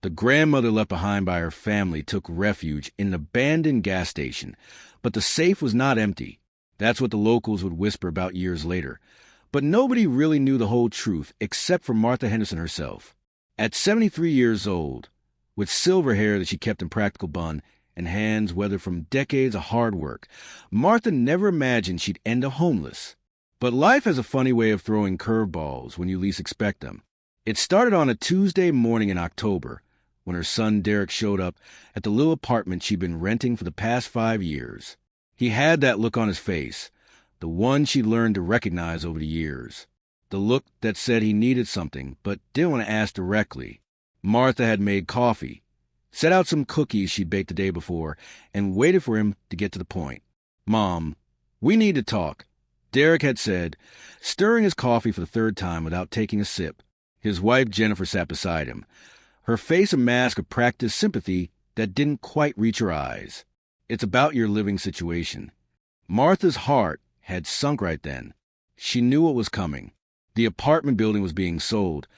The grandmother left behind by her family took refuge in an abandoned gas station, but the safe was not empty. That's what the locals would whisper about years later. But nobody really knew the whole truth except for Martha Henderson herself. At 73 years old, with silver hair that she kept in practical bun and hands weathered from decades of hard work, Martha never imagined she'd end up homeless. But life has a funny way of throwing curveballs when you least expect them. It started on a Tuesday morning in October, when her son Derek showed up at the little apartment she'd been renting for the past 5 years. He had that look on his face, the one she'd learned to recognize over the years. The look that said he needed something, but didn't want to ask directly. Martha had made coffee, set out some cookies she'd baked the day before, and waited for him to get to the point. "Mom, we need to talk," Derek had said, stirring his coffee for the third time without taking a sip. His wife Jennifer sat beside him, her face a mask of practiced sympathy that didn't quite reach her eyes. "It's about your living situation." Martha's heart had sunk right then. She knew what was coming. The apartment building was being sold,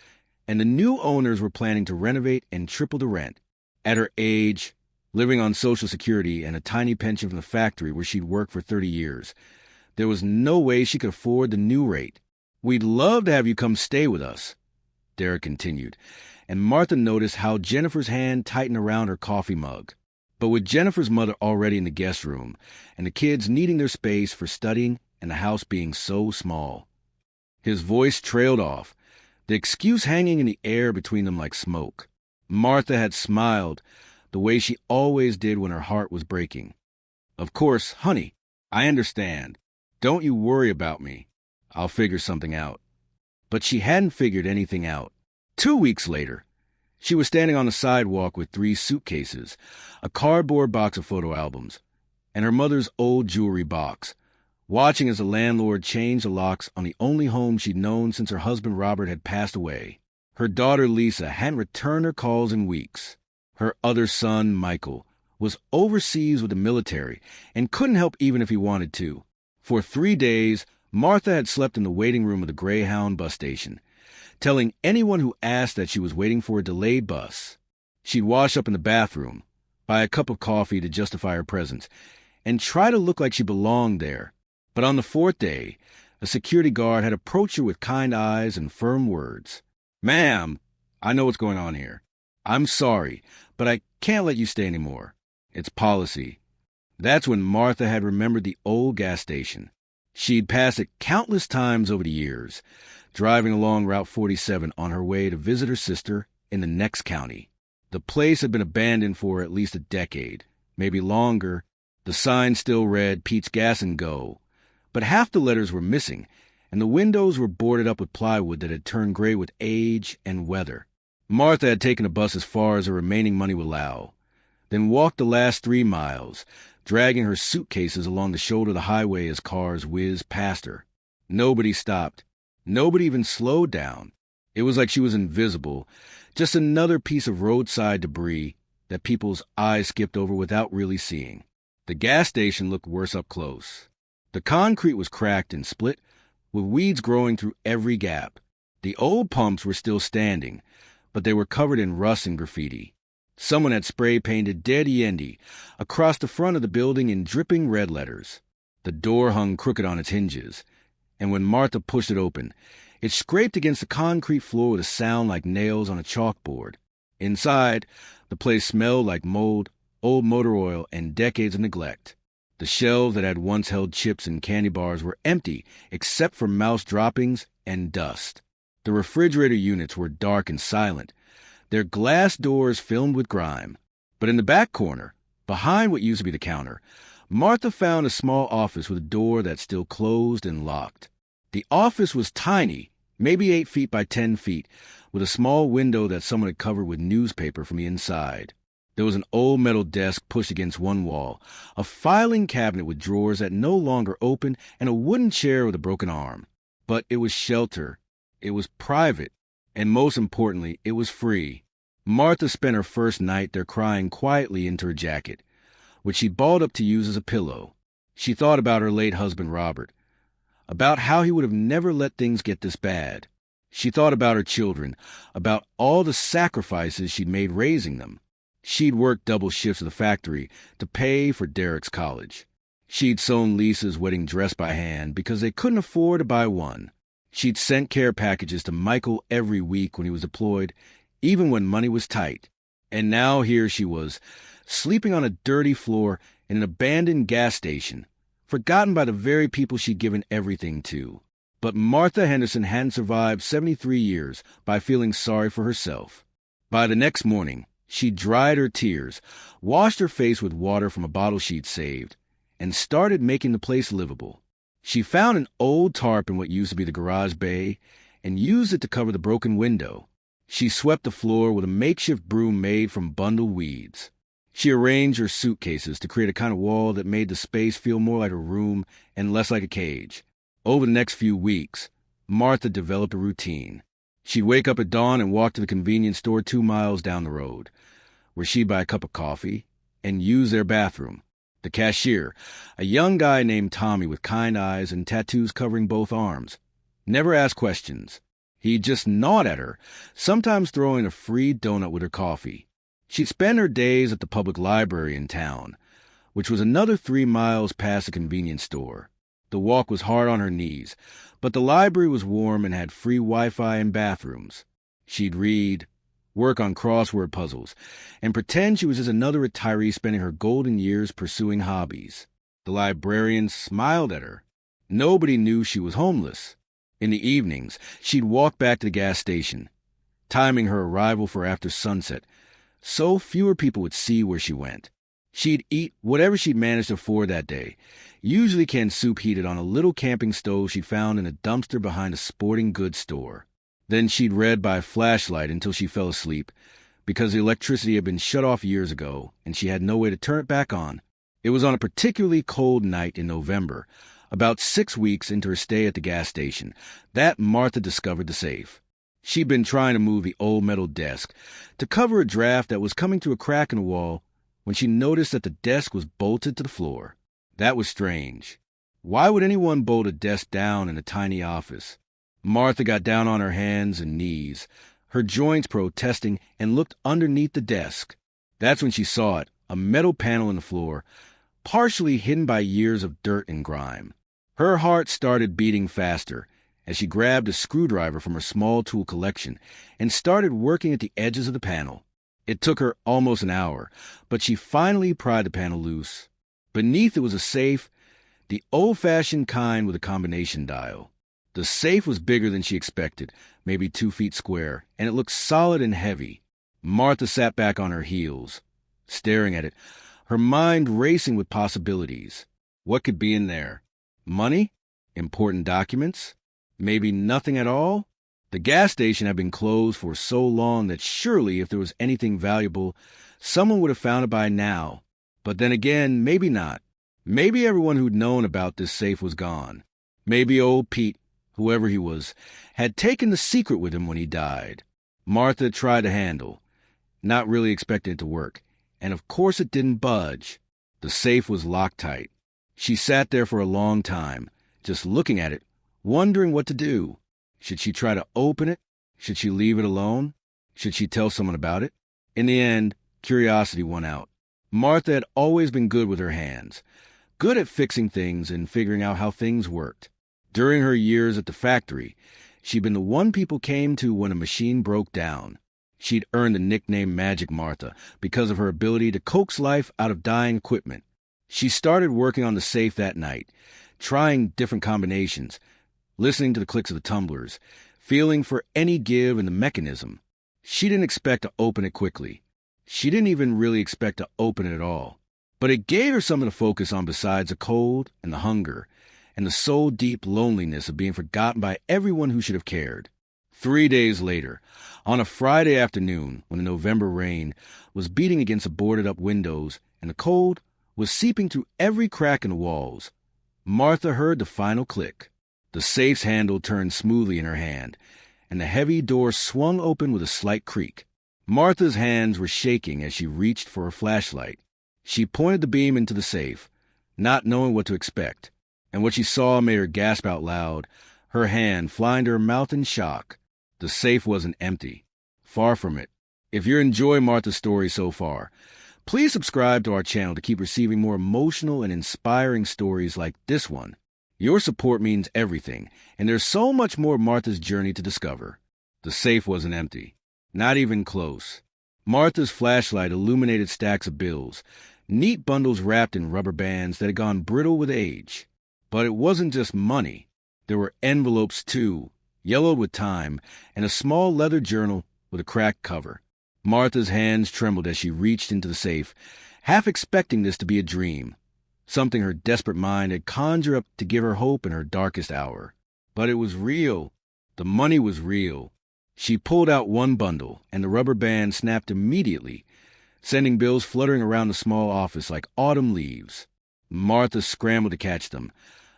and the new owners were planning to renovate and triple the rent. At her age, living on Social Security and a tiny pension from the factory where she'd worked for 30 years, there was no way she could afford the new rate. "We'd love to have you come stay with us," Derek continued, and Martha noticed how Jennifer's hand tightened around her coffee mug. But with Jennifer's mother already in the guest room, and the kids needing their space for studying and the house being so small, his voice trailed off, the excuse hanging in the air between them like smoke. Martha had smiled the way she always did when her heart was breaking. "Of course, honey, I understand. Don't you worry about me. I'll figure something out." But she hadn't figured anything out. 2 weeks later, she was standing on the sidewalk with 3 suitcases, a cardboard box of photo albums, and her mother's old jewelry box, watching as the landlord changed the locks on the only home she'd known since her husband Robert had passed away. Her daughter Lisa hadn't returned her calls in weeks. Her other son, Michael, was overseas with the military and couldn't help even if he wanted to. For 3 days, Martha had slept in the waiting room of the Greyhound bus station, telling anyone who asked that she was waiting for a delayed bus. She'd wash up in the bathroom, buy a cup of coffee to justify her presence, and try to look like she belonged there. But on the 4th day, a security guard had approached her with kind eyes and firm words. "Ma'am, I know what's going on here. I'm sorry, but I can't let you stay anymore. It's policy." That's when Martha had remembered the old gas station. She'd passed it countless times over the years, driving along Route 47 on her way to visit her sister in the next county. The place had been abandoned for at least a decade, maybe longer. The sign still read Pete's Gas and Go, but half the letters were missing, and the windows were boarded up with plywood that had turned gray with age and weather. Martha had taken a bus as far as her remaining money would allow, then walked the last 3 miles, dragging her suitcases along the shoulder of the highway as cars whizzed past her. Nobody stopped. Nobody even slowed down. It was like she was invisible, just another piece of roadside debris that people's eyes skipped over without really seeing. The gas station looked worse up close. The concrete was cracked and split, with weeds growing through every gap. The old pumps were still standing, but they were covered in rust and graffiti. Someone had spray-painted Dead Yendi across the front of the building in dripping red letters. The door hung crooked on its hinges, and when Martha pushed it open, it scraped against the concrete floor with a sound like nails on a chalkboard. Inside, the place smelled like mold, old motor oil, and decades of neglect. The shelves that had once held chips and candy bars were empty except for mouse droppings and dust. The refrigerator units were dark and silent, their glass doors filmed with grime. But in the back corner, behind what used to be the counter, Martha found a small office with a door that still closed and locked. The office was tiny, maybe 8 feet by 10 feet, with a small window that someone had covered with newspaper from the inside. There was an old metal desk pushed against one wall, a filing cabinet with drawers that no longer opened, and a wooden chair with a broken arm. But it was shelter, it was private, and most importantly, it was free. Martha spent her first night there crying quietly into her jacket, which she balled up to use as a pillow. She thought about her late husband, Robert, about how he would have never let things get this bad. She thought about her children, about all the sacrifices she'd made raising them. She'd worked double shifts at the factory to pay for Derek's college. She'd sewn Lisa's wedding dress by hand because they couldn't afford to buy one. She'd sent care packages to Michael every week when he was deployed, even when money was tight. And now here she was, sleeping on a dirty floor in an abandoned gas station, forgotten by the very people she'd given everything to. But Martha Henderson hadn't survived 73 years by feeling sorry for herself. By the next morning, she dried her tears, washed her face with water from a bottle she'd saved, and started making the place livable. She found an old tarp in what used to be the garage bay and used it to cover the broken window. She swept the floor with a makeshift broom made from bundled weeds. She arranged her suitcases to create a kind of wall that made the space feel more like a room and less like a cage. Over the next few weeks, Martha developed a routine. She'd wake up at dawn and walk to the convenience store 2 miles down the road, where she'd buy a cup of coffee and use their bathroom. The cashier, a young guy named Tommy with kind eyes and tattoos covering both arms, never asked questions. He'd just gnawed at her, sometimes throwing a free donut with her coffee. She'd spend her days at the public library in town, which was another 3 miles past the convenience store. The walk was hard on her knees, but the library was warm and had free Wi-Fi and bathrooms. She'd read, work on crossword puzzles, and pretend she was just another retiree spending her golden years pursuing hobbies. The librarian smiled at her. Nobody knew she was homeless. In the evenings, she'd walk back to the gas station, timing her arrival for after sunset, so fewer people would see where she went. She'd eat whatever she'd managed to afford that day, usually canned soup heated on a little camping stove she'd found in a dumpster behind a sporting goods store. Then she'd read by flashlight until she fell asleep, because the electricity had been shut off years ago and she had no way to turn it back on. It was on a particularly cold night in November, about 6 weeks into her stay at the gas station, that Martha discovered the safe. She'd been trying to move the old metal desk to cover a draft that was coming through a crack in the wall when she noticed that the desk was bolted to the floor. That was strange. Why would anyone bolt a desk down in a tiny office? Martha got down on her hands and knees, her joints protesting, and looked underneath the desk. That's when she saw it, a metal panel in the floor, partially hidden by years of dirt and grime. Her heart started beating faster as she grabbed a screwdriver from her small tool collection and started working at the edges of the panel. It took her almost an hour, but she finally pried the panel loose. Beneath it was a safe, the old-fashioned kind with a combination dial. The safe was bigger than she expected, maybe 2 feet square, and it looked solid and heavy. Martha sat back on her heels, staring at it, her mind racing with possibilities. What could be in there? Money? Important documents? Maybe nothing at all? The gas station had been closed for so long that surely if there was anything valuable, someone would have found it by now. But then again, maybe not. Maybe everyone who'd known about this safe was gone. Maybe old Pete, whoever he was, had taken the secret with him when he died. Martha tried the handle, not really expecting it to work, and of course it didn't budge. The safe was locked tight. She sat there for a long time, just looking at it, wondering what to do. Should she try to open it? Should she leave it alone? Should she tell someone about it? In the end, curiosity won out. Martha had always been good with her hands, good at fixing things and figuring out how things worked. During her years at the factory, she'd been the one people came to when a machine broke down. She'd earned the nickname Magic Martha because of her ability to coax life out of dying equipment. She started working on the safe that night, trying different combinations, listening to the clicks of the tumblers, feeling for any give in the mechanism. She didn't expect to open it quickly. She didn't even really expect to open it at all. But it gave her something to focus on besides the cold and the hunger and the soul-deep loneliness of being forgotten by everyone who should have cared. 3 days later, on a Friday afternoon when the November rain was beating against the boarded-up windows and the cold was seeping through every crack in the walls, Martha heard the final click. The safe's handle turned smoothly in her hand, and the heavy door swung open with a slight creak. Martha's hands were shaking as she reached for her flashlight. She pointed the beam into the safe, not knowing what to expect, and what she saw made her gasp out loud, her hand flying to her mouth in shock. The safe wasn't empty. Far from it. If you're enjoying Martha's story so far, please subscribe to our channel to keep receiving more emotional and inspiring stories like this one. Your support means everything, and there's so much more of Martha's journey to discover. The safe wasn't empty. Not even close. Martha's flashlight illuminated stacks of bills, neat bundles wrapped in rubber bands that had gone brittle with age. But it wasn't just money. There were envelopes, too, yellowed with time, and a small leather journal with a cracked cover. Martha's hands trembled as she reached into the safe, half expecting this to be a dream, something her desperate mind had conjured up to give her hope in her darkest hour. But it was real. The money was real. She pulled out one bundle, and the rubber band snapped immediately, sending bills fluttering around the small office like autumn leaves. Martha scrambled to catch them,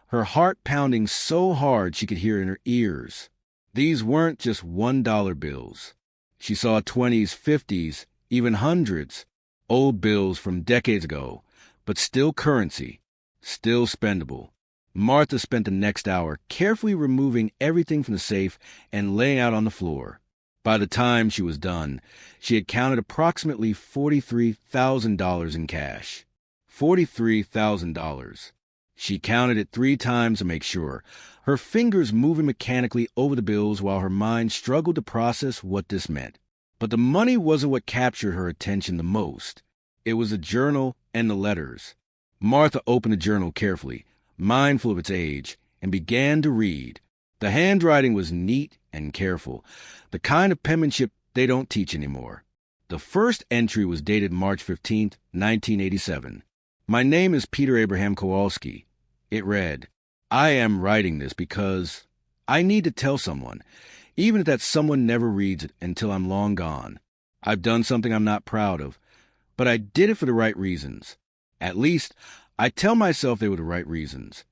her heart pounding so hard she could hear it in her ears. These weren't just $1 bills. She saw 20s, 50s, even hundreds, old bills from decades ago, but still currency, still spendable. Martha spent the next hour carefully removing everything from the safe and laying out on the floor. By the time she was done, she had counted approximately $43,000 in cash. $43,000. She counted it 3 times to make sure, her fingers moving mechanically over the bills while her mind struggled to process what this meant. But the money wasn't what captured her attention the most. It was the journal and the letters. Martha opened the journal carefully, mindful of its age, and began to read. The handwriting was neat and careful, the kind of penmanship they don't teach anymore. The first entry was dated March 15, 1987. My name is Peter Abraham Kowalski. It read, I am writing this because I need to tell someone, even if that someone never reads it until I'm long gone. I've done something I'm not proud of, but I did it for the right reasons. At least, I tell myself they were the right reasons.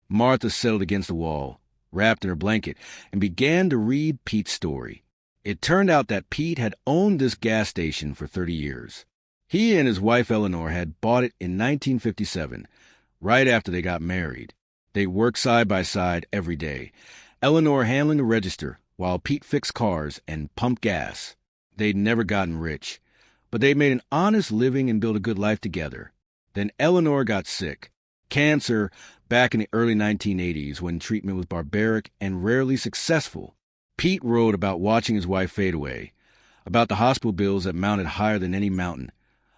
Martha settled against the wall, wrapped in her blanket, and began to read Pete's story. It turned out that Pete had owned this gas station for 30 years. He and his wife Eleanor had bought it in 1957, right after they got married. They worked side by side every day, Eleanor handling the register while Pete fixed cars and pumped gas. They'd never gotten rich, but they made an honest living and built a good life together. Then Eleanor got sick. Cancer back in the early 1980s when treatment was barbaric and rarely successful. Pete wrote about watching his wife fade away, about the hospital bills that mounted higher than any mountain,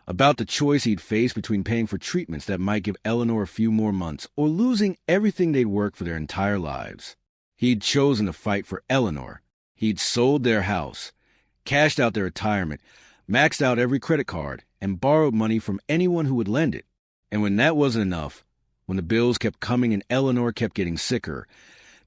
about the choice he'd face between paying for treatments that might give Eleanor a few more months or losing everything they'd worked for their entire lives. He'd chosen to fight for Eleanor. He'd sold their house, cashed out their retirement, maxed out every credit card, and borrowed money from anyone who would lend it. And when that wasn't enough, when the bills kept coming and Eleanor kept getting sicker,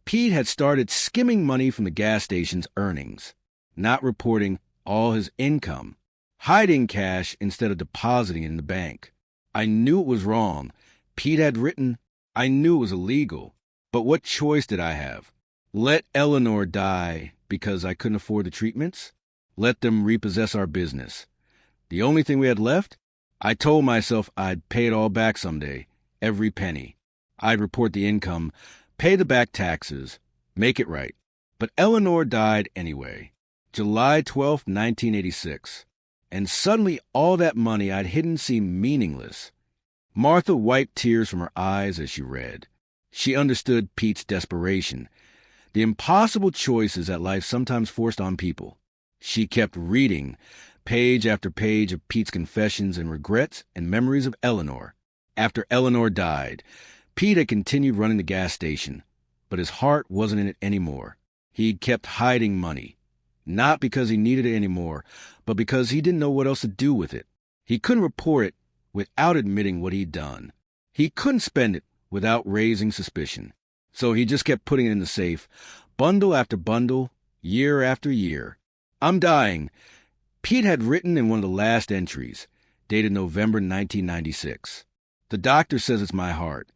Pete had started skimming money from the gas station's earnings, not reporting all his income, hiding cash instead of depositing it in the bank. I knew it was wrong. Pete had written, I knew it was illegal. But what choice did I have? Let Eleanor die because I couldn't afford the treatments? Let them repossess our business. The only thing we had left? I told myself I'd pay it all back someday, every penny. I'd report the income, pay the back taxes, make it right. But Eleanor died anyway. July 12, 1986. And suddenly all that money I'd hidden seemed meaningless. Martha wiped tears from her eyes as she read. She understood Pete's desperation, the impossible choices that life sometimes forced on people. She kept reading, page after page of Pete's confessions and regrets and memories of Eleanor. After Eleanor died, Pete had continued running the gas station, but his heart wasn't in it anymore. He'd kept hiding money, not because he needed it anymore, but because he didn't know what else to do with it. He couldn't report it without admitting what he'd done. He couldn't spend it without raising suspicion. So he just kept putting it in the safe, bundle after bundle, year after year. I'm dying, Pete had written in one of the last entries, dated November 1996. The doctor says it's my heart.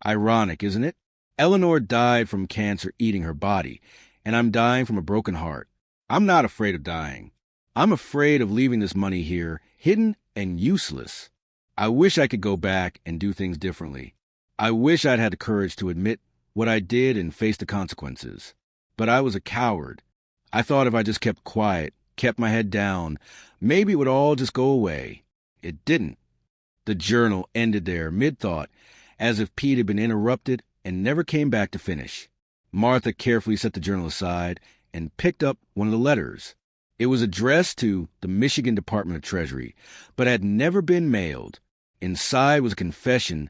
Ironic, isn't it? Eleanor died from cancer eating her body, and I'm dying from a broken heart. I'm not afraid of dying. I'm afraid of leaving this money here, hidden and useless. I wish I could go back and do things differently. I wish I'd had the courage to admit what I did and face the consequences. But I was a coward. I thought if I just kept quiet, kept my head down, maybe it would all just go away. It didn't. The journal ended there, mid-thought, as if Pete had been interrupted and never came back to finish. Martha carefully set the journal aside and picked up one of the letters. It was addressed to the Michigan Department of Treasury, but had never been mailed. Inside was a confession,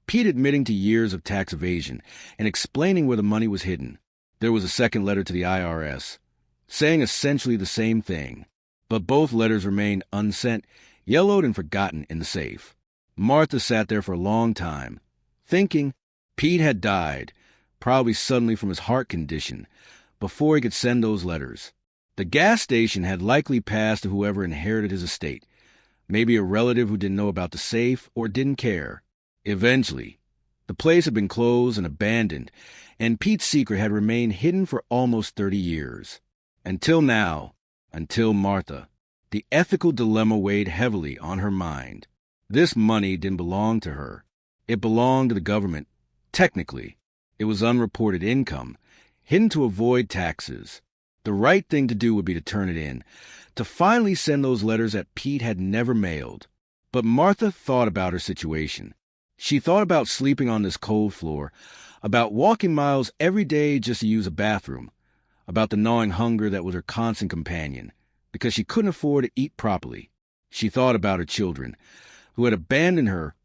Pete admitting to years of tax evasion and explaining where the money was hidden. There was a second letter to the IRS, saying essentially the same thing, but both letters remained unsent, yellowed and forgotten in the safe. Martha sat there for a long time, thinking Pete had died, probably suddenly from his heart condition, before he could send those letters. The gas station had likely passed to whoever inherited his estate, maybe a relative who didn't know about the safe or didn't care. Eventually, the place had been closed and abandoned, and Pete's secret had remained hidden for almost 30 years. Until now, until Martha. The ethical dilemma weighed heavily on her mind. This money didn't belong to her. It belonged to the government. Technically, it was unreported income, hidden to avoid taxes. The right thing to do would be to turn it in, to finally send those letters that Pete had never mailed. But Martha thought about her situation. She thought about sleeping on this cold floor, about walking miles every day just to use a bathroom, about the gnawing hunger that was her constant companion, because she couldn't afford to eat properly. She thought about her children, who had abandoned her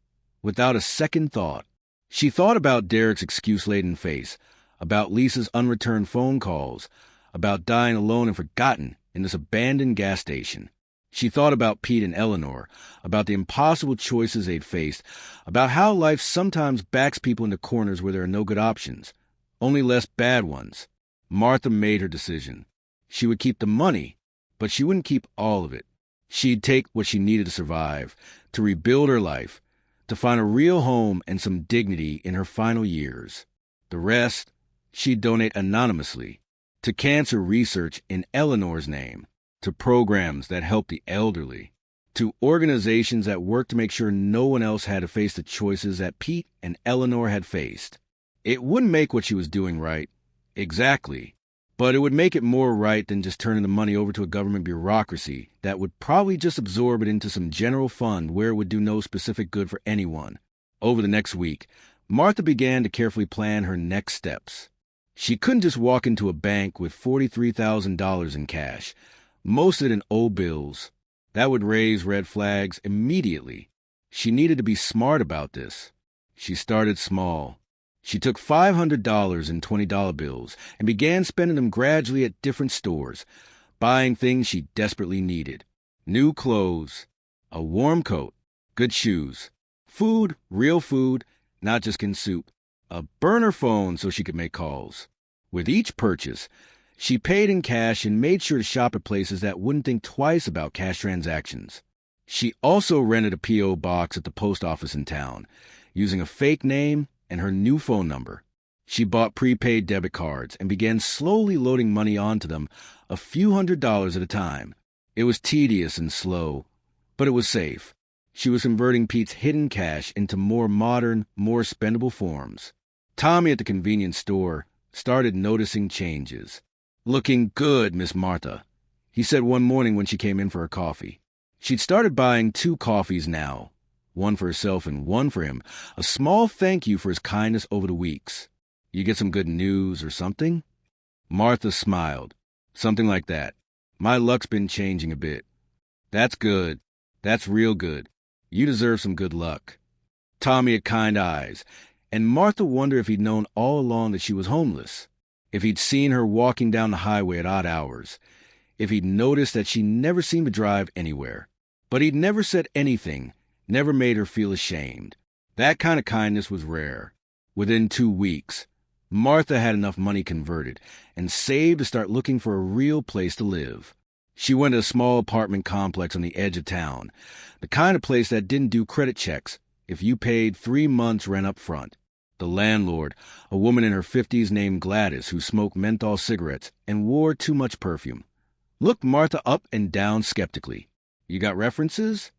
without a second thought. She thought about Derek's excuse-laden face, about Lisa's unreturned phone calls, about dying alone and forgotten in this abandoned gas station. She thought about Pete and Eleanor, about the impossible choices they'd faced, about how life sometimes backs people into corners where there are no good options, only less bad ones. Martha made her decision. She would keep the money, but she wouldn't keep all of it. She'd take what she needed to survive, to rebuild her life, to find a real home and some dignity in her final years. The rest, she'd donate anonymously, to cancer research in Eleanor's name, to programs that help the elderly, to organizations that work to make sure no one else had to face the choices that Pete and Eleanor had faced. It wouldn't make what she was doing right, exactly, but it would make it more right than just turning the money over to a government bureaucracy that would probably just absorb it into some general fund where it would do no specific good for anyone. Over the next week, Martha began to carefully plan her next steps. She couldn't just walk into a bank with $43,000 in cash, most of it in old bills. That would raise red flags immediately. She needed to be smart about this. She started small. She took $500 in $20 bills and began spending them gradually at different stores, buying things she desperately needed. New clothes, a warm coat, good shoes, food, real food, not just canned soup, a burner phone so she could make calls. With each purchase, she paid in cash and made sure to shop at places that wouldn't think twice about cash transactions. She also rented a P.O. box at the post office in town, using a fake name and her new phone number. She bought prepaid debit cards and began slowly loading money onto them, a few $100s at a time. It was tedious and slow, but it was safe. She was converting Pete's hidden cash into more modern, more spendable forms. Tommy at the convenience store started noticing changes. "Looking good, Miss Martha," he said one morning when she came in for her coffee. She'd started buying 2 coffees now, one for herself and one for him, a small thank you for his kindness over the weeks. "You get some good news or something?" Martha smiled. "Something like that. My luck's been changing a bit." "That's good. That's real good. You deserve some good luck." Tommy had kind eyes, and Martha wondered if he'd known all along that she was homeless, if he'd seen her walking down the highway at odd hours, if he'd noticed that she never seemed to drive anywhere. But he'd never said anything, never made her feel ashamed. That kind of kindness was rare. Within 2 weeks, Martha had enough money converted and saved to start looking for a real place to live. She went to a small apartment complex on the edge of town, the kind of place that didn't do credit checks if you paid 3 months' rent up front. The landlord, a woman in her 50s named Gladys who smoked menthol cigarettes and wore too much perfume, looked Martha up and down skeptically. "You got references?"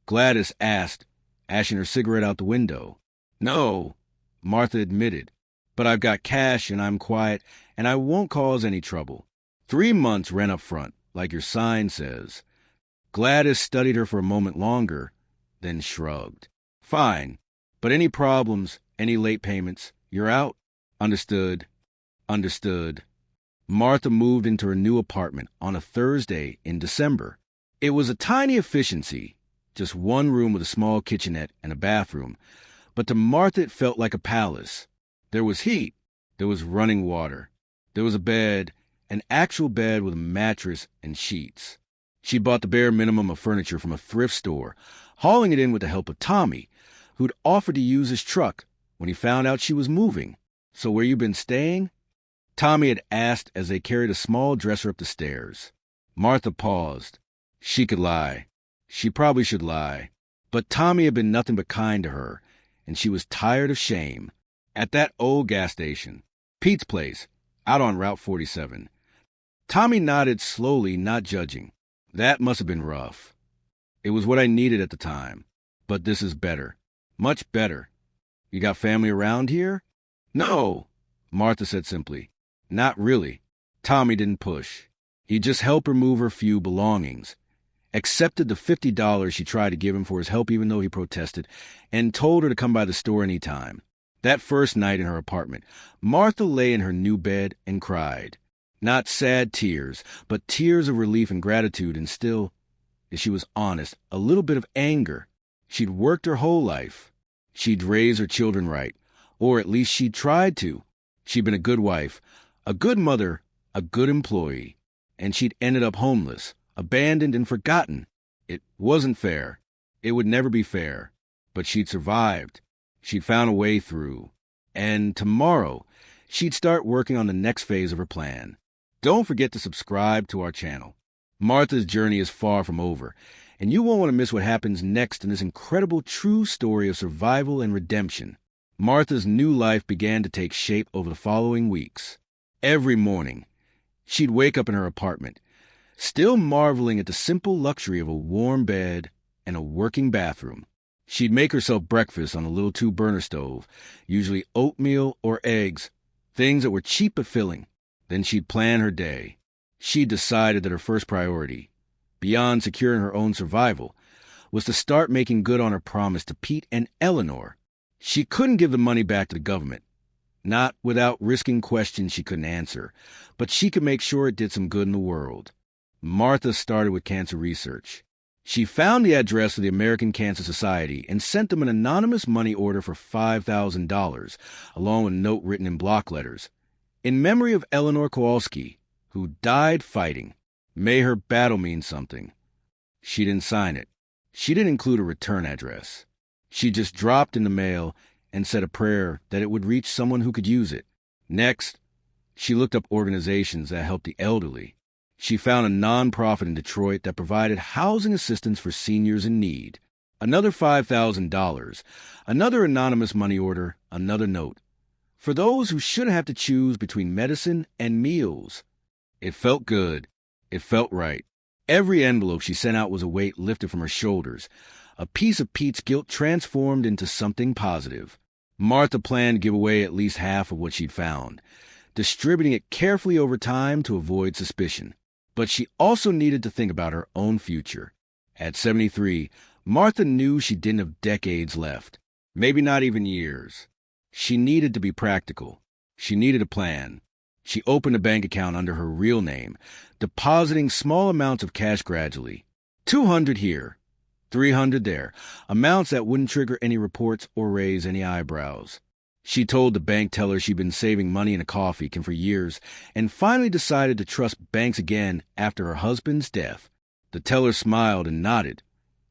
Gladys asked, ashing her cigarette out the window. "No," Martha admitted, "but I've got cash and I'm quiet and I won't cause any trouble." 3 months rent up front, like your sign says. Gladys studied her for a moment longer, then shrugged. Fine, but any problems, any late payments, you're out? Understood. Understood. Martha moved into her new apartment on a Thursday in December. It was a tiny efficiency, just one room with a small kitchenette and a bathroom, but to Martha it felt like a palace. There was heat, there was running water, there was a bed, an actual bed with a mattress and sheets. She bought the bare minimum of furniture from a thrift store, hauling it in with the help of Tommy, who'd offered to use his truck when he found out she was moving. So where you been staying? Tommy had asked as they carried a small dresser up the stairs. Martha paused. She could lie. She probably should lie. But Tommy had been nothing but kind to her, and she was tired of shame. At that old gas station, Pete's place, out on Route 47. Tommy nodded slowly, not judging. That must have been rough. It was what I needed at the time. But this is better. Much better. You got family around here? No, Martha said simply. Not really. Tommy didn't push. He just helped her move her few belongings, accepted the $50 she tried to give him for his help even though he protested, and told her to come by the store any time. That first night in her apartment, Martha lay in her new bed and cried. Not sad tears, but tears of relief and gratitude, and still, if she was honest, a little bit of anger. She'd worked her whole life. She'd raised her children right, or at least she'd tried to. She'd been a good wife, a good mother, a good employee, and she'd ended up homeless, abandoned and forgotten. It wasn't fair. It would never be fair. But she'd survived. She'd found a way through. And tomorrow, she'd start working on the next phase of her plan. Don't forget to subscribe to our channel. Martha's journey is far from over, and you won't want to miss what happens next in this incredible true story of survival and redemption. Martha's new life began to take shape over the following weeks. Every morning, she'd wake up in her apartment, still marveling at the simple luxury of a warm bed and a working bathroom. She'd make herself breakfast on a little 2-burner stove, usually oatmeal or eggs, things that were cheap but filling. Then she'd plan her day. She decided that her first priority, beyond securing her own survival, was to start making good on her promise to Pete and Eleanor. She couldn't give the money back to the government, not without risking questions she couldn't answer, but she could make sure it did some good in the world. Martha started with cancer research. She found the address of the American Cancer Society and sent them an anonymous money order for $5,000, along with a note written in block letters. In memory of Eleanor Kowalski, who died fighting. May her battle mean something. She didn't sign it. She didn't include a return address. She just dropped in the mail and said a prayer that it would reach someone who could use it. Next, she looked up organizations that helped the elderly. She found a nonprofit in Detroit that provided housing assistance for seniors in need. Another $5,000. Another anonymous money order. Another note. For those who shouldn't have to choose between medicine and meals. It felt good. It felt right. Every envelope she sent out was a weight lifted from her shoulders. A piece of Pete's guilt transformed into something positive. Martha planned to give away at least half of what she'd found, distributing it carefully over time to avoid suspicion. But she also needed to think about her own future. At 73, Martha knew she didn't have decades left, maybe not even years. She needed to be practical. She needed a plan. She opened a bank account under her real name, depositing small amounts of cash gradually. $200 here, $300 there, amounts that wouldn't trigger any reports or raise any eyebrows. She told the bank teller she'd been saving money in a coffee can for years and finally decided to trust banks again after her husband's death. The teller smiled and nodded,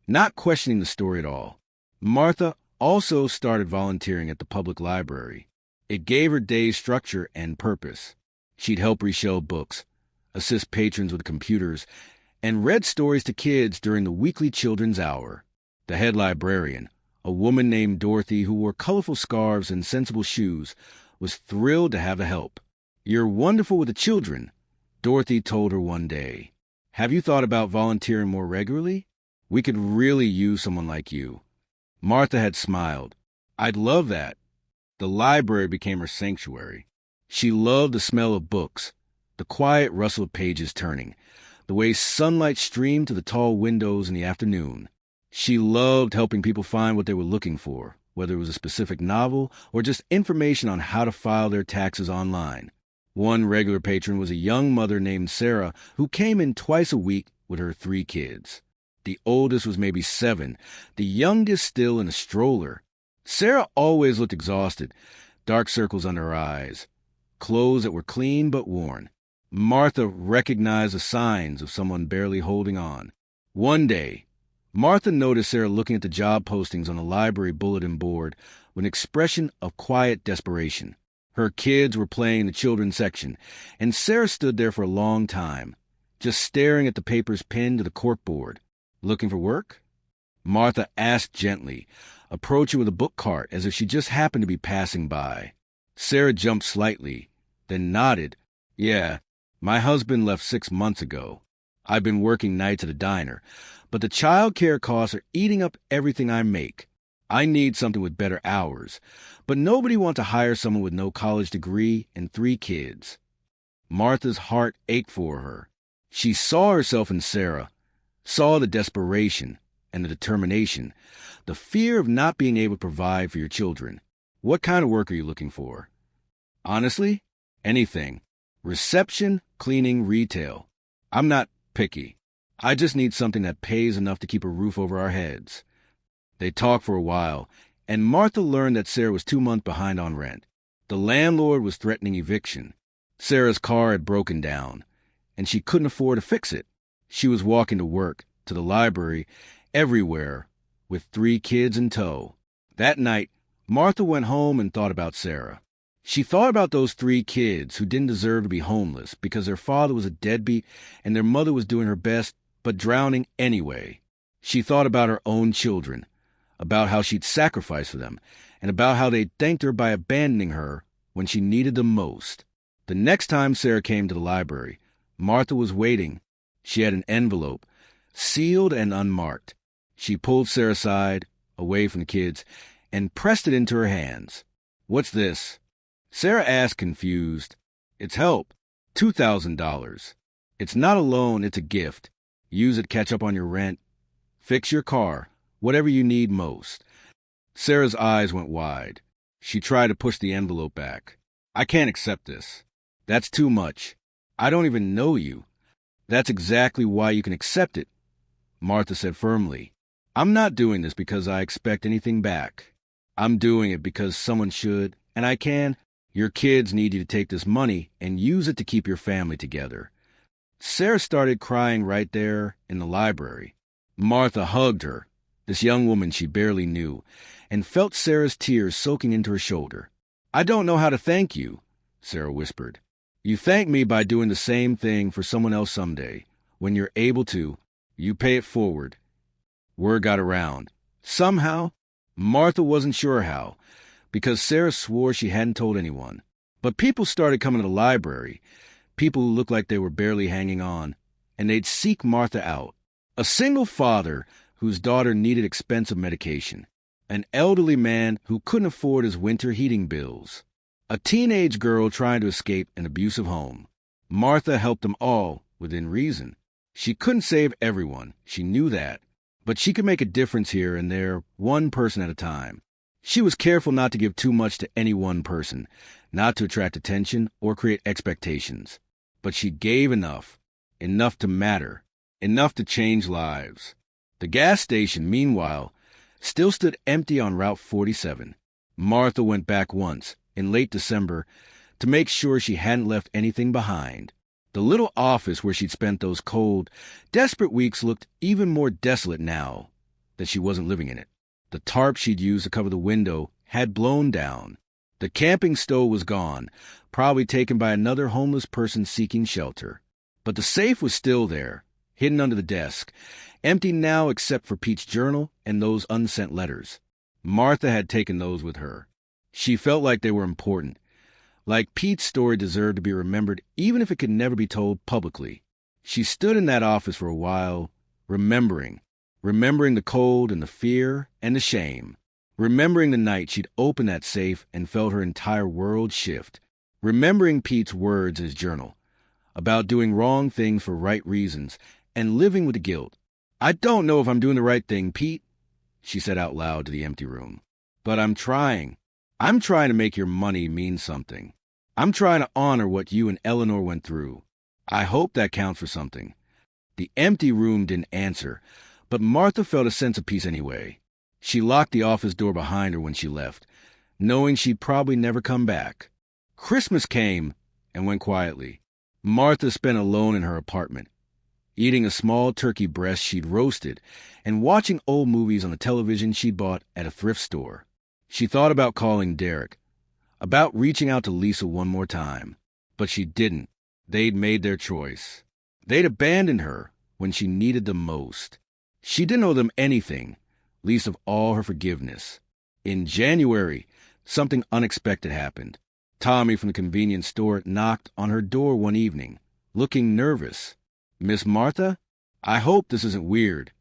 not questioning the story at all. Martha also started volunteering at the public library. It gave her days structure and purpose. She'd help reshelve books, assist patrons with computers, and read stories to kids during the weekly children's hour. The head librarian, a woman named Dorothy who wore colorful scarves and sensible shoes, was thrilled to have the help. "You're wonderful with the children," Dorothy told her one day. "Have you thought about volunteering more regularly? We could really use someone like you." Martha had smiled. "I'd love that." The library became her sanctuary. She loved the smell of books, The quiet rustle of pages turning, the way sunlight streamed to the tall windows in the afternoon. She loved helping people find what they were looking for, whether it was a specific novel or just information on how to file their taxes online. One regular patron was a young mother named Sarah who came in twice a week with her 3 kids. The oldest was maybe 7, the youngest still in a stroller. Sarah always looked exhausted, dark circles under her eyes, clothes that were clean but worn. Martha recognized the signs of someone barely holding on. One day, Martha noticed Sarah looking at the job postings on the library bulletin board with an expression of quiet desperation. Her kids were playing in the children's section, and Sarah stood there for a long time, just staring at the papers pinned to the corkboard. Looking for work? Martha asked gently, approaching with a book cart as if she just happened to be passing by. Sarah jumped slightly, then nodded. Yeah, my husband left 6 months ago. I've been working nights at a diner, but the child care costs are eating up everything I make. I need something with better hours, but nobody wants to hire someone with no college degree and 3 kids. Martha's heart ached for her. She saw herself in Sarah, saw the desperation and the determination, the fear of not being able to provide for your children. What kind of work are you looking for? Honestly, anything. Reception, cleaning, retail. I'm not picky. I just need something that pays enough to keep a roof over our heads. They talked for a while, and Martha learned that Sarah was 2 months behind on rent. The landlord was threatening eviction. Sarah's car had broken down, and she couldn't afford to fix it. She was walking to work, to the library, everywhere, with 3 kids in tow. That night, Martha went home and thought about Sarah. She thought about those 3 kids who didn't deserve to be homeless because their father was a deadbeat and their mother was doing her best but drowning anyway. She thought about her own children, about how she'd sacrificed for them, and about how they'd thanked her by abandoning her when she needed them most. The next time Sarah came to the library, Martha was waiting. She had an envelope, sealed and unmarked. She pulled Sarah aside, away from the kids, and pressed it into her hands. "What's this?" Sarah asked, confused. "It's help. $2,000. It's not a loan, it's a gift. Use it to catch up on your rent. Fix your car, whatever you need most." Sarah's eyes went wide. She tried to push the envelope back. "I can't accept this. That's too much. I don't even know you." "That's exactly why you can accept it," Martha said firmly. "I'm not doing this because I expect anything back. I'm doing it because someone should, and I can. Your kids need you to take this money and use it to keep your family together." Sarah started crying right there in the library. Martha hugged her, this young woman she barely knew, and felt Sarah's tears soaking into her shoulder. "I don't know how to thank you," Sarah whispered. "You thank me by doing the same thing for someone else someday. When you're able to, you pay it forward." Word got around. Somehow, Martha wasn't sure how, because Sarah swore she hadn't told anyone. But people started coming to the library, people who looked like they were barely hanging on, and they'd seek Martha out. A single father whose daughter needed expensive medication, an elderly man who couldn't afford his winter heating bills, a teenage girl trying to escape an abusive home. Martha helped them all within reason. She couldn't save everyone, she knew that, but she could make a difference here and there, one person at a time. She was careful not to give too much to any one person, not to attract attention or create expectations. But she gave enough to matter, enough to change lives. The gas station, meanwhile, still stood empty on Route 47. Martha went back once, in late December, to make sure she hadn't left anything behind. The little office where she'd spent those cold, desperate weeks looked even more desolate now that she wasn't living in it. The tarp she'd used to cover the window had blown down. The camping stove was gone, probably taken by another homeless person seeking shelter. But the safe was still there, hidden under the desk, empty now except for Pete's journal and those unsent letters. Martha had taken those with her. She felt like they were important, like Pete's story deserved to be remembered even if it could never be told publicly. She stood in that office for a while, remembering the cold and the fear and the shame, remembering the night she'd opened that safe and felt her entire world shift, remembering Pete's words in his journal. about doing wrong things for right reasons and living with the guilt. "I don't know if I'm doing the right thing, Pete," she said out loud to the empty room. "But I'm trying. I'm trying to make your money mean something. I'm trying to honor what you and Eleanor went through. I hope that counts for something." The empty room didn't answer, but Martha felt a sense of peace anyway. She locked the office door behind her when she left, knowing she'd probably never come back. Christmas came and went quietly. Martha spent alone in her apartment, eating a small turkey breast she'd roasted and watching old movies on the television she'd bought at a thrift store. She thought about calling Derek, about reaching out to Lisa one more time, but she didn't. They'd made their choice. They'd abandoned her when she needed them most. She didn't owe them anything, least of all her forgiveness. In January, something unexpected happened. Tommy from the convenience store knocked on her door one evening, looking nervous. "Miss Martha? I hope this isn't weird,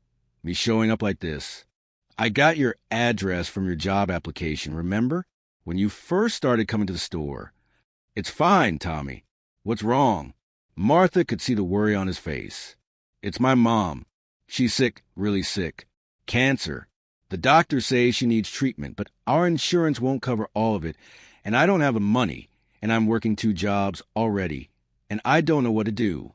me showing up like this. I got your address from your job application, remember? When you first started coming to the store." "It's fine, Tommy. What's wrong?" Martha could see the worry on his face. "It's my mom. She's sick, really sick. Cancer. The doctors say she needs treatment, but our insurance won't cover all of it, and I don't have the money, and I'm working 2 jobs already, and I don't know what to do."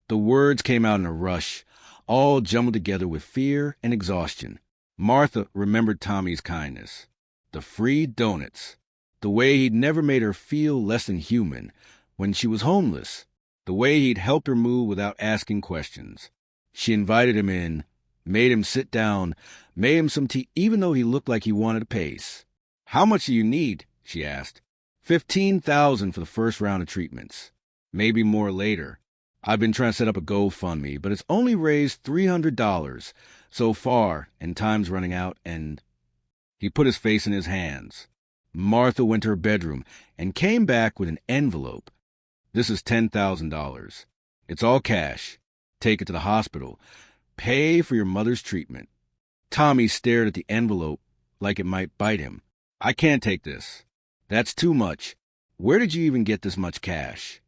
The words came out in a rush, all jumbled together with fear and exhaustion. Martha remembered Tommy's kindness. The free donuts. The way he'd never made her feel less than human when she was homeless. The way he'd helped her move without asking questions. She invited him in, made him sit down, made him some tea even though he looked like he wanted a pace. "How much do you need?" she asked. $15,000 for the first round of treatments. Maybe more later. I've been trying to set up a GoFundMe, but it's only raised $300 so far, and time's running out, and... He put his face in his hands. Martha went to her bedroom and came back with an envelope. "This is $10,000. It's all cash. Take it to the hospital. Pay for your mother's treatment." Tommy stared at the envelope like it might bite him. "I can't take this. That's too much. Where did you even get this much cash?"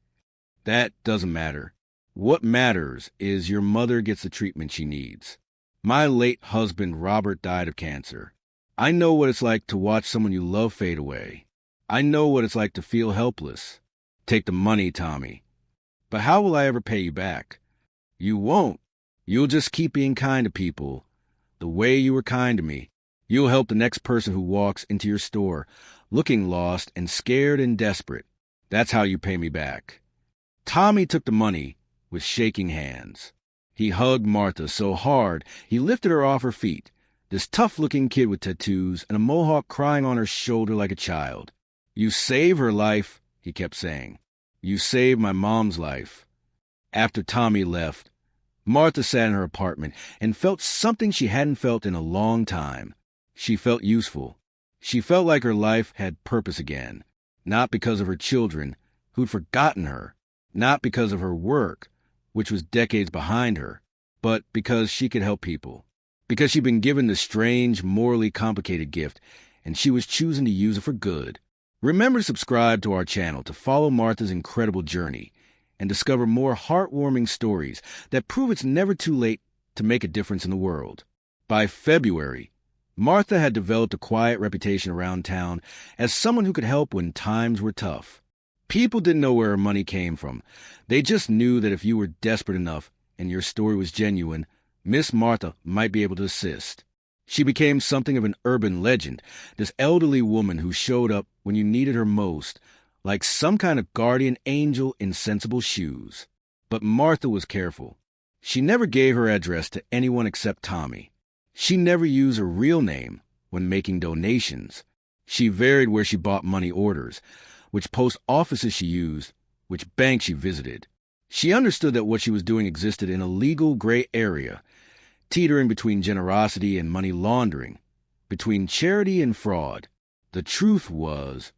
"That doesn't matter. What matters is your mother gets the treatment she needs. My late husband, Robert, died of cancer. I know what it's like to watch someone you love fade away. I know what it's like to feel helpless. Take the money, Tommy. But how will I ever pay you back?" "You won't. You'll just keep being kind to people. The way you were kind to me. You'll help the next person who walks into your store, looking lost and scared and desperate. That's how you pay me back." Tommy took the money with shaking hands. He hugged Martha so hard he lifted her off her feet, this tough-looking kid with tattoos and a mohawk crying on her shoulder like a child. "You saved her life," he kept saying. "You saved my mom's life." After Tommy left, Martha sat in her apartment and felt something she hadn't felt in a long time. She felt useful. She felt like her life had purpose again, not because of her children, who'd forgotten her, not because of her work, which was decades behind her, but because she could help people. Because she'd been given this strange, morally complicated gift, and she was choosing to use it for good. Remember to subscribe to our channel to follow Martha's incredible journey and discover more heartwarming stories that prove it's never too late to make a difference in the world. By February, Martha had developed a quiet reputation around town as someone who could help when times were tough. People didn't know where her money came from. They just knew that if you were desperate enough and your story was genuine, Miss Martha might be able to assist. She became something of an urban legend, this elderly woman who showed up when you needed her most, like some kind of guardian angel in sensible shoes. But Martha was careful. She never gave her address to anyone except Tommy. She never used her real name when making donations. She varied where she bought money orders, which post offices she used, which banks she visited. She understood that what she was doing existed in a legal gray area, teetering between generosity and money laundering, between charity and fraud. The truth was,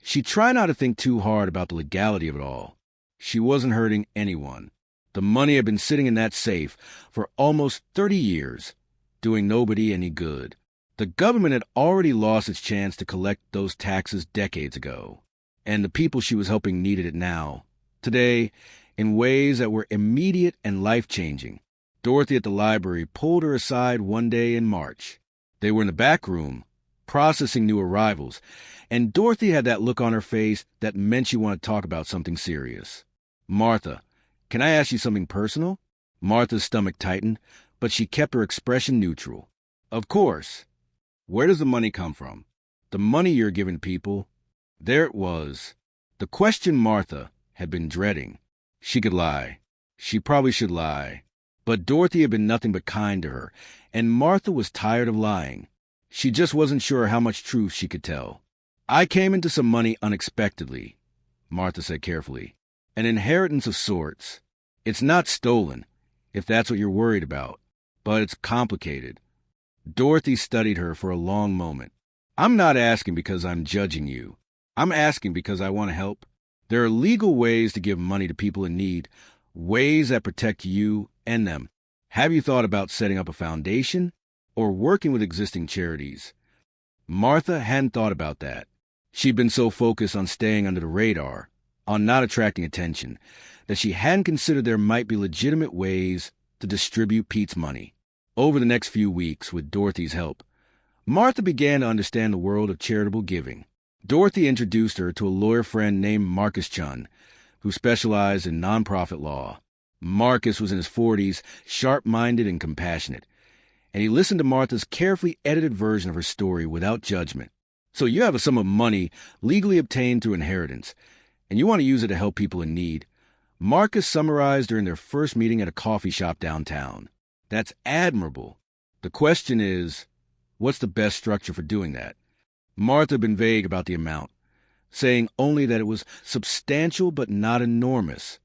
she tried not to think too hard about the legality of it all. She wasn't hurting anyone. The money had been sitting in that safe for almost 30 years, doing nobody any good. The government had already lost its chance to collect those taxes decades ago, and the people she was helping needed it now. Today, in ways that were immediate and life-changing. Dorothy at the library pulled her aside one day in March. They were in the back room, processing new arrivals, and Dorothy had that look on her face that meant she wanted to talk about something serious. "Martha, can I ask you something personal?" Martha's stomach tightened, but she kept her expression neutral. "Of course. Where does the money come from?" "The money you're giving people." There it was. The question Martha had been dreading. She could lie. She probably should lie. But Dorothy had been nothing but kind to her, and Martha was tired of lying. She just wasn't sure how much truth she could tell. "I came into some money unexpectedly," Martha said carefully. "An inheritance of sorts. It's not stolen, if that's what you're worried about, but it's complicated." Dorothy studied her for a long moment. "I'm not asking because I'm judging you. I'm asking because I want to help. There are legal ways to give money to people in need, ways that protect you and them. Have you thought about setting up a foundation or working with existing charities?" Martha hadn't thought about that. She'd been so focused on staying under the radar, on not attracting attention, that she hadn't considered there might be legitimate ways to distribute Pete's money. Over the next few weeks, with Dorothy's help, Martha began to understand the world of charitable giving. Dorothy introduced her to a lawyer friend named Marcus Chun, who specialized in nonprofit law. Marcus was in his 40s, sharp-minded and compassionate, and he listened to Martha's carefully edited version of her story without judgment. "So you have a sum of money legally obtained through inheritance, and you want to use it to help people in need," Marcus summarized during their first meeting at a coffee shop downtown. "That's admirable. The question is, what's the best structure for doing that?" Martha had been vague about the amount, saying only that it was substantial but not enormous.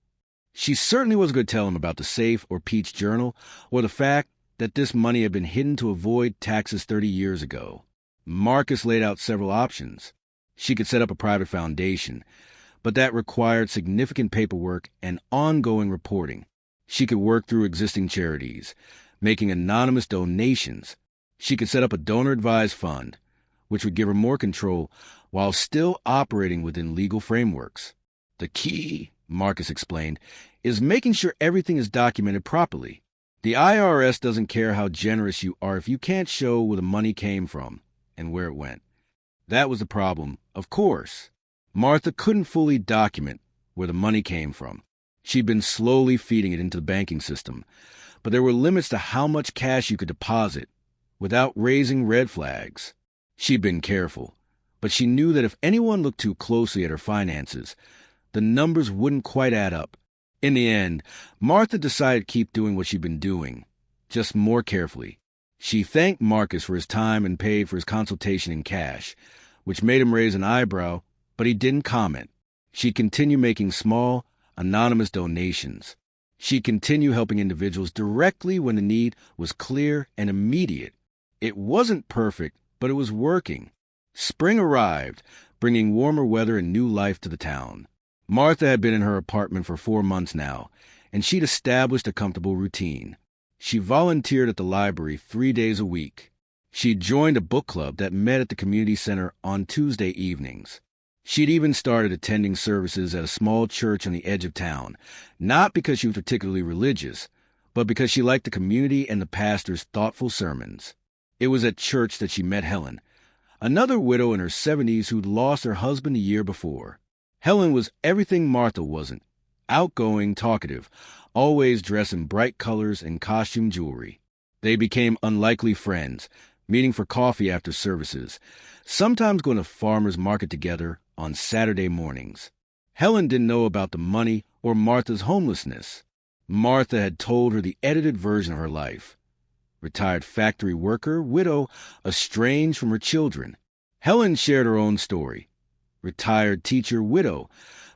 She certainly wasn't going to tell him about the safe or Pete's journal or the fact that this money had been hidden to avoid taxes 30 years ago. Marcus laid out several options. She could set up a private foundation, but that required significant paperwork and ongoing reporting. She could work through existing charities, making anonymous donations. She could set up a donor-advised fund, which would give her more control while still operating within legal frameworks. "The key," Marcus explained, "is making sure everything is documented properly. The IRS doesn't care how generous you are if you can't show where the money came from and where it went." That was the problem, of course. Martha couldn't fully document where the money came from. She'd been slowly feeding it into the banking system, but there were limits to how much cash you could deposit without raising red flags. She'd been careful, but she knew that if anyone looked too closely at her finances, the numbers wouldn't quite add up. In the end, Martha decided to keep doing what she'd been doing, just more carefully. She thanked Marcus for his time and paid for his consultation in cash, which made him raise an eyebrow, but he didn't comment. She'd continue making small, anonymous donations. She'd continue helping individuals directly when the need was clear and immediate. It wasn't perfect, but it was working. Spring arrived, bringing warmer weather and new life to the town. Martha had been in her apartment for 4 months now, and she'd established a comfortable routine. She volunteered at the library 3 days a week. She'd joined a book club that met at the community center on Tuesday evenings. She'd even started attending services at a small church on the edge of town, not because she was particularly religious, but because she liked the community and the pastor's thoughtful sermons. It was at church that she met Helen, another widow in her 70s who'd lost her husband a year before. Helen was everything Martha wasn't: outgoing, talkative, always dressed in bright colors and costume jewelry. They became unlikely friends, meeting for coffee after services, sometimes going to farmers' market together on Saturday mornings. Helen didn't know about the money or Martha's homelessness. Martha had told her the edited version of her life. Retired factory worker, widow, estranged from her children. Helen shared her own story. Retired teacher, widow,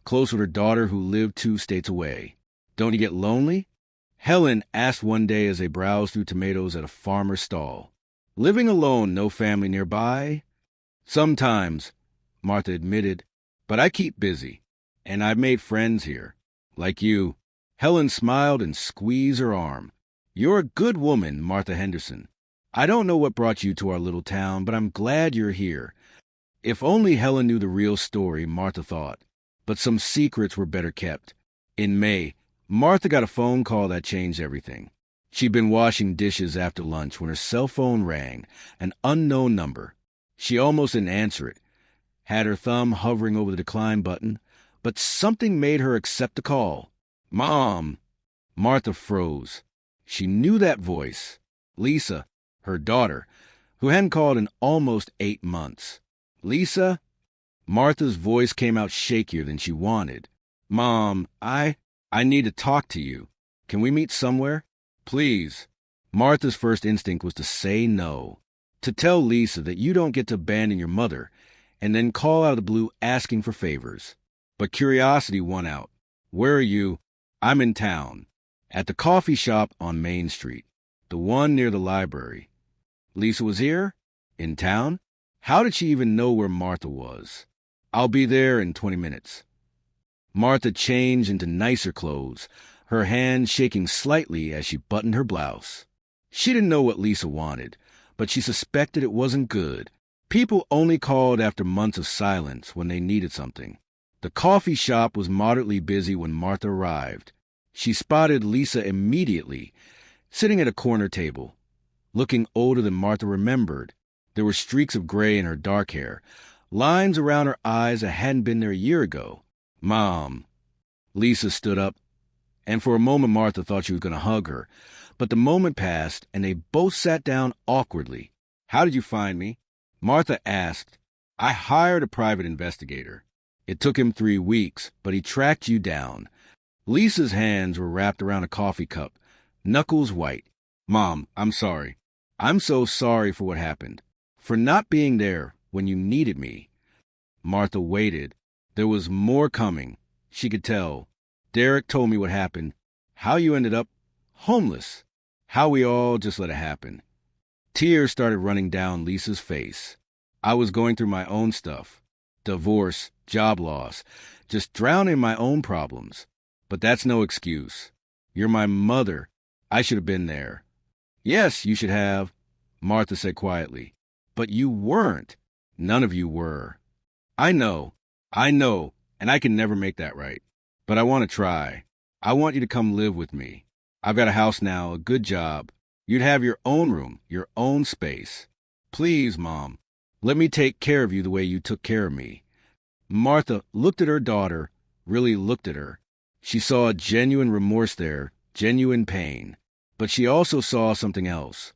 close with her daughter who lived 2 states away. "Don't you get lonely?" Helen asked one day as they browsed through tomatoes at a farmer's stall. "Living alone, no family nearby?" "Sometimes," Martha admitted, "but I keep busy, and I've made friends here, like you." Helen smiled and squeezed her arm. "You're a good woman, Martha Henderson. I don't know what brought you to our little town, but I'm glad you're here." If only Helen knew the real story, Martha thought. But some secrets were better kept. In May, Martha got a phone call that changed everything. She'd been washing dishes after lunch when her cell phone rang, an unknown number. She almost didn't answer it, had her thumb hovering over the decline button, but something made her accept the call. Mom! Martha froze. She knew that voice. Lisa, her daughter, who hadn't called in almost 8 months. Lisa? Martha's voice came out shakier than she wanted. Mom, I need to talk to you. Can we meet somewhere? Please. Martha's first instinct was to say no, to tell Lisa that you don't get to abandon your mother and then call out of the blue asking for favors. But curiosity won out. Where are you? I'm in town. At the coffee shop on Main Street, the one near the library. Lisa was here? In town? How did she even know where Martha was? I'll be there in 20 minutes. Martha changed into nicer clothes, her hand shaking slightly as she buttoned her blouse. She didn't know what Lisa wanted, but she suspected it wasn't good. People only called after months of silence when they needed something. The coffee shop was moderately busy when Martha arrived. She spotted Lisa immediately, sitting at a corner table, looking older than Martha remembered. There were streaks of gray in her dark hair, lines around her eyes that hadn't been there a year ago. Mom. Lisa stood up, and for a moment Martha thought she was going to hug her, but the moment passed, and they both sat down awkwardly. How did you find me? Martha asked. I hired a private investigator. It took him 3 weeks, but he tracked you down. Lisa's hands were wrapped around a coffee cup, knuckles white. Mom, I'm sorry. I'm so sorry for what happened, for not being there when you needed me. Martha waited. There was more coming. She could tell. Derek told me what happened, how you ended up homeless, how we all just let it happen. Tears started running down Lisa's face. I was going through my own stuff. Divorce, job loss, just drowning in my own problems. But that's no excuse. You're my mother. I should have been there. Yes, you should have, Martha said quietly. But you weren't. None of you were. I know, and I can never make that right. But I want to try. I want you to come live with me. I've got a house now, a good job. You'd have your own room, your own space. Please, Mom, let me take care of you the way you took care of me. Martha looked at her daughter, really looked at her. She saw genuine remorse there, genuine pain. But she also saw something else.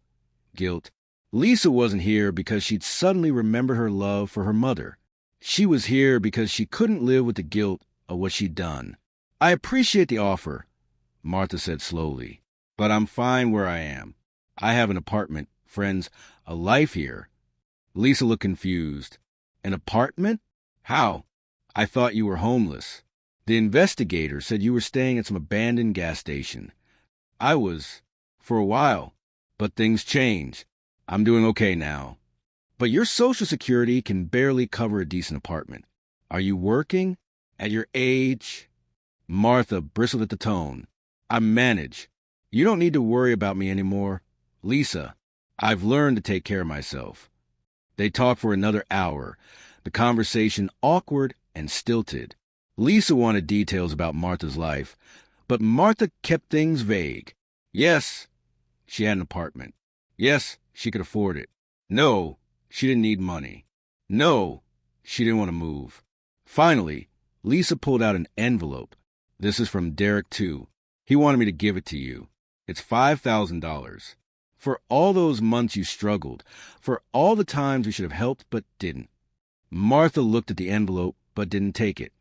Guilt. Lisa wasn't here because she'd suddenly remembered her love for her mother. She was here because she couldn't live with the guilt of what she'd done. I appreciate the offer, Martha said slowly, but I'm fine where I am. I have an apartment, friends, a life here. Lisa looked confused. An apartment? How? I thought you were homeless. The investigator said you were staying at some abandoned gas station. I was, for a while, but things change. I'm doing okay now. But your Social Security can barely cover a decent apartment. Are you working? At your age? Martha bristled at the tone. I manage. You don't need to worry about me anymore. Lisa, I've learned to take care of myself. They talked for another hour, the conversation awkward and stilted. Lisa wanted details about Martha's life, but Martha kept things vague. Yes, she had an apartment. Yes, she could afford it. No, she didn't need money. No, she didn't want to move. Finally, Lisa pulled out an envelope. This is from Derek, too. He wanted me to give it to you. It's $5,000. For all those months you struggled, for all the times we should have helped but didn't. Martha looked at the envelope but didn't take it.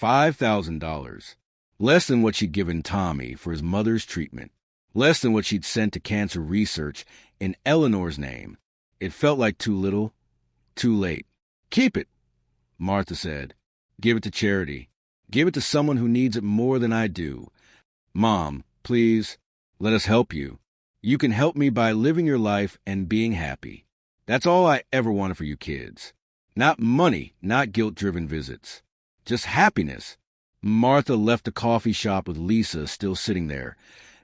$5,000. Less than what she'd given Tommy for his mother's treatment. Less than what she'd sent to cancer research in Eleanor's name. It felt like too little, too late. Keep it, Martha said. Give it to charity. Give it to someone who needs it more than I do. Mom, please, let us help you. You can help me by living your life and being happy. That's all I ever wanted for you kids. Not money, not guilt-driven visits. Just happiness. Martha left the coffee shop with Lisa still sitting there,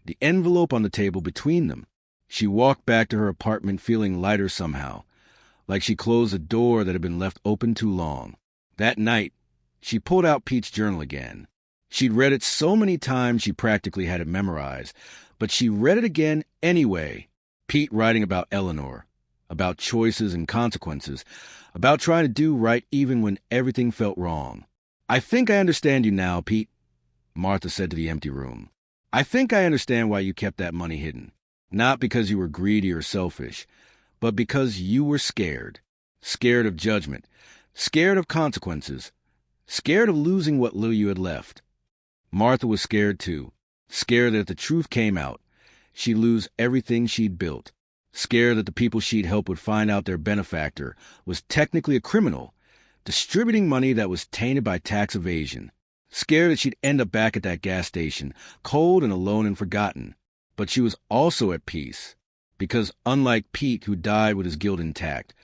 the envelope on the table between them. She walked back to her apartment feeling lighter somehow, like she closed a door that had been left open too long. That night, she pulled out Pete's journal again. She'd read it so many times she practically had it memorized, but she read it again anyway. Pete writing about Eleanor, about choices and consequences, about trying to do right even when everything felt wrong. "I think I understand you now, Pete," Martha said to the empty room. "I think I understand why you kept that money hidden. Not because you were greedy or selfish, but because you were scared. Scared of judgment, scared of consequences, scared of losing what little you had left." Martha was scared too, scared that if the truth came out, she'd lose everything she'd built, scared that the people she'd helped would find out their benefactor was technically a criminal, distributing money that was tainted by tax evasion, scared that she'd end up back at that gas station, cold and alone and forgotten. But she was also at peace, because unlike Pete, who died with his guilt intact,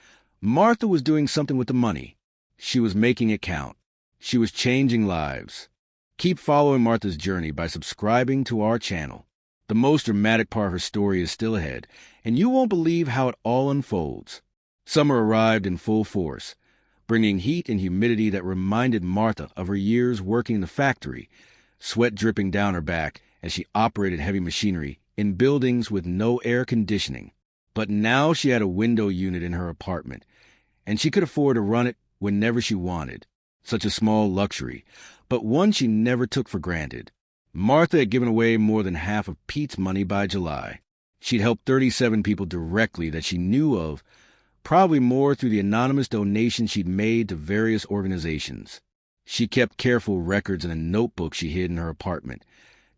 Martha was doing something with the money. She was making it count. She was changing lives. Keep following Martha's journey by subscribing to our channel. The most dramatic part of her story is still ahead, and you won't believe how it all unfolds. Summer arrived in full force, bringing heat and humidity that reminded Martha of her years working in the factory, sweat dripping down her back as she operated heavy machinery in buildings with no air conditioning. But now she had a window unit in her apartment, and she could afford to run it whenever she wanted. Such a small luxury, but one she never took for granted. Martha had given away more than half of Pete's money by July. She'd helped 37 people directly that she knew of, probably more through the anonymous donations she'd made to various organizations. She kept careful records in a notebook she hid in her apartment,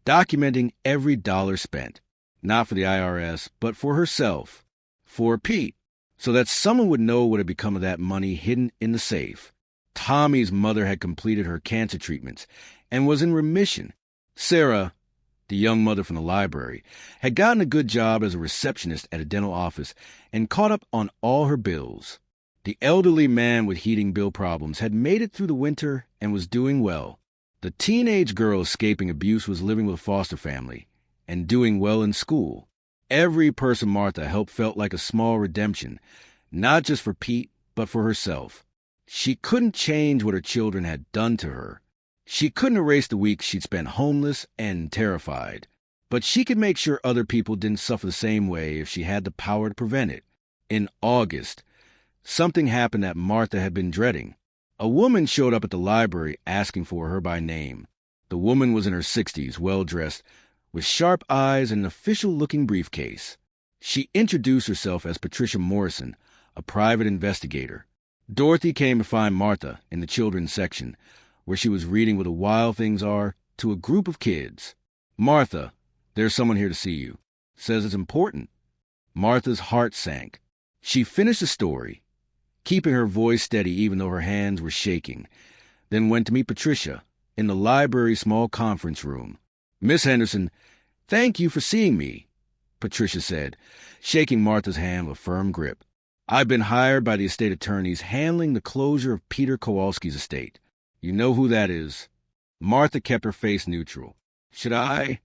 documenting every dollar spent, not for the IRS, but for herself, for Pete, so that someone would know what had become of that money hidden in the safe. Tommy's mother had completed her cancer treatments and was in remission. Sarah, the young mother from the library, had gotten a good job as a receptionist at a dental office and caught up on all her bills. The elderly man with heating bill problems had made it through the winter and was doing well. The teenage girl escaping abuse was living with a foster family and doing well in school. Every person Martha helped felt like a small redemption, not just for Pete, but for herself. She couldn't change what her children had done to her. She couldn't erase the weeks she'd spent homeless and terrified. But she could make sure other people didn't suffer the same way if she had the power to prevent it. In August, something happened that Martha had been dreading. A woman showed up at the library asking for her by name. The woman was in her 60s, well-dressed, with sharp eyes and an official-looking briefcase. She introduced herself as Patricia Morrison, a private investigator. Dorothy came to find Martha in the children's section, where she was reading What the Wild Things Are to a group of kids. "Martha, there's someone here to see you. Says it's important." Martha's heart sank. She finished the story, keeping her voice steady even though her hands were shaking, then went to meet Patricia in the library's small conference room. "Miss Henderson, thank you for seeing me," Patricia said, shaking Martha's hand with a firm grip. "I've been hired by the estate attorneys handling the closure of Peter Kowalski's estate. You know who that is." Martha kept her face neutral. "Should I?"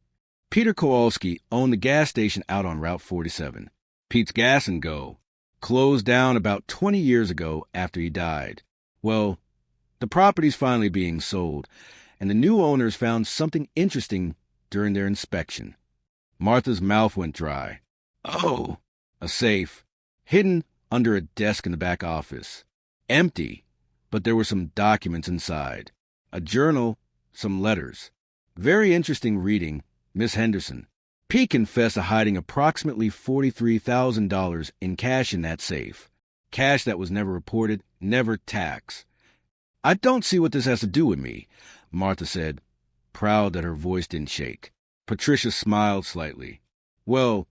Peter Kowalski owned the gas station out on Route 47. Pete's Gas and Go closed down about 20 years ago after he died. Well, the property's finally being sold, and the new owners found something interesting during their inspection. Martha's mouth went dry. "Oh!" A safe, hidden under a desk in the back office. Empty, but there were some documents inside. A journal, some letters. Very interesting reading, Miss Henderson. Pete confessed to hiding approximately $43,000 in cash in that safe. Cash that was never reported, never taxed. "I don't see what this has to do with me," Martha said, proud that her voice didn't shake. Patricia smiled slightly. "Well,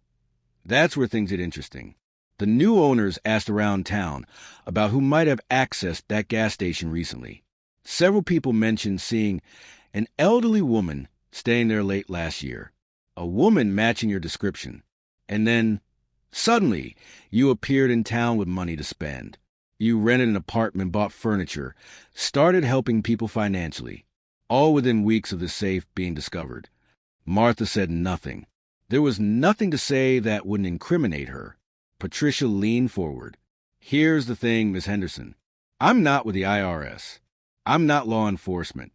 that's where things get interesting. The new owners asked around town about who might have accessed that gas station recently. Several people mentioned seeing an elderly woman staying there late last year, a woman matching your description. And then, suddenly, you appeared in town with money to spend. You rented an apartment, bought furniture, started helping people financially, all within weeks of the safe being discovered." Martha said nothing. There was nothing to say that wouldn't incriminate her. Patricia leaned forward. "Here's the thing, Miss Henderson. I'm not with the IRS. I'm not law enforcement.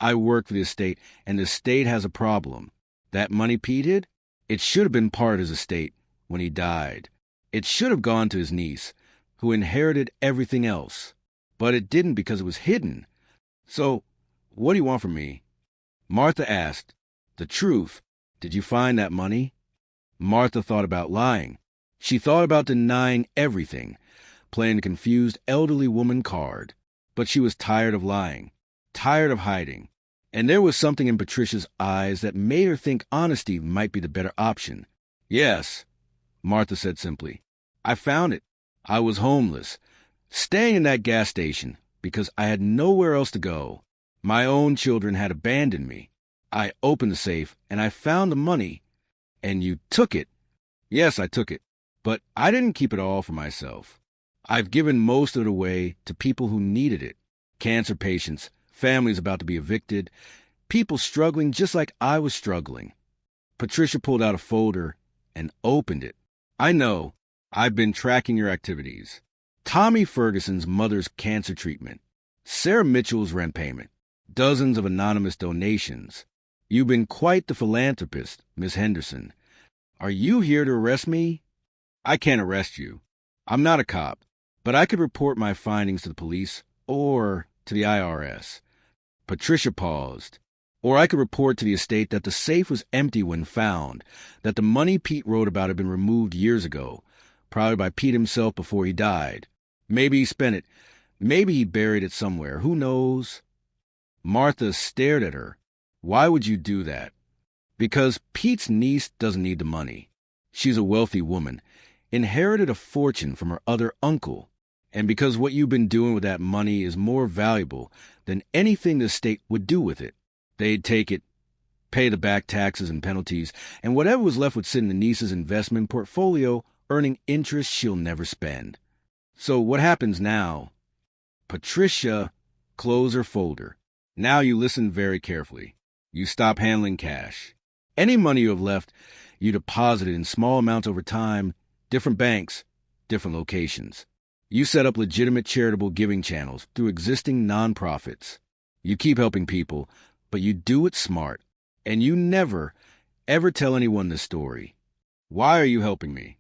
I work for the estate, and the estate has a problem. That money Pete hid? It should have been part of his estate when he died. It should have gone to his niece, who inherited everything else. But it didn't because it was hidden. So, what do you want from me? Martha asked. The truth. Did you find that money? Martha thought about lying. She thought about denying everything, playing a confused elderly woman card. But she was tired of lying, tired of hiding. And there was something in Patricia's eyes that made her think honesty might be the better option. Yes, Martha said simply. I found it. I was homeless, staying in that gas station because I had nowhere else to go. My own children had abandoned me. I opened the safe, and I found the money. And you took it. Yes, I took it. But I didn't keep it all for myself. I've given most of it away to people who needed it. Cancer patients, families about to be evicted, people struggling just like I was struggling. Patricia pulled out a folder and opened it. I know. I've been tracking your activities. Tommy Ferguson's mother's cancer treatment. Sarah Mitchell's rent payment. Dozens of anonymous donations. You've been quite the philanthropist, Miss Henderson. Are you here to arrest me? I can't arrest you. I'm not a cop, but I could report my findings to the police or to the IRS. Patricia paused. Or I could report to the estate that the safe was empty when found, that the money Pete wrote about had been removed years ago, probably by Pete himself before he died. Maybe he spent it. Maybe he buried it somewhere. Who knows? Martha stared at her. Why would you do that? Because Pete's niece doesn't need the money. She's a wealthy woman, inherited a fortune from her other uncle, and because what you've been doing with that money is more valuable than anything the state would do with it. They'd take it, pay the back taxes and penalties, and whatever was left would sit in the niece's investment portfolio, earning interest she'll never spend. So what happens now? Patricia closed her folder. Now you listen very carefully. You stop handling cash. Any money you have left, you deposit it in small amounts over time, different banks, different locations. You set up legitimate charitable giving channels through existing nonprofits. You keep helping people, but you do it smart. And you never, ever tell anyone this story. Why are you helping me?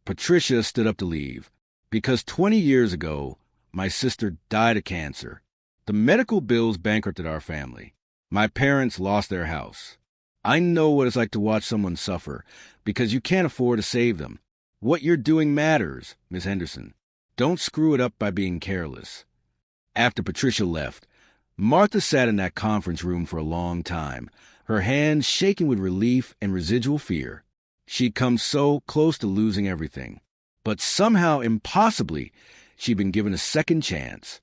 Patricia stood up to leave. Because 20 years ago, my sister died of cancer. The medical bills bankrupted our family. My parents lost their house. I know what it's like to watch someone suffer, because you can't afford to save them. What you're doing matters, Miss Henderson. Don't screw it up by being careless. After Patricia left, Martha sat in that conference room for a long time, her hands shaking with relief and residual fear. She'd come so close to losing everything. But somehow, impossibly, she'd been given a second chance.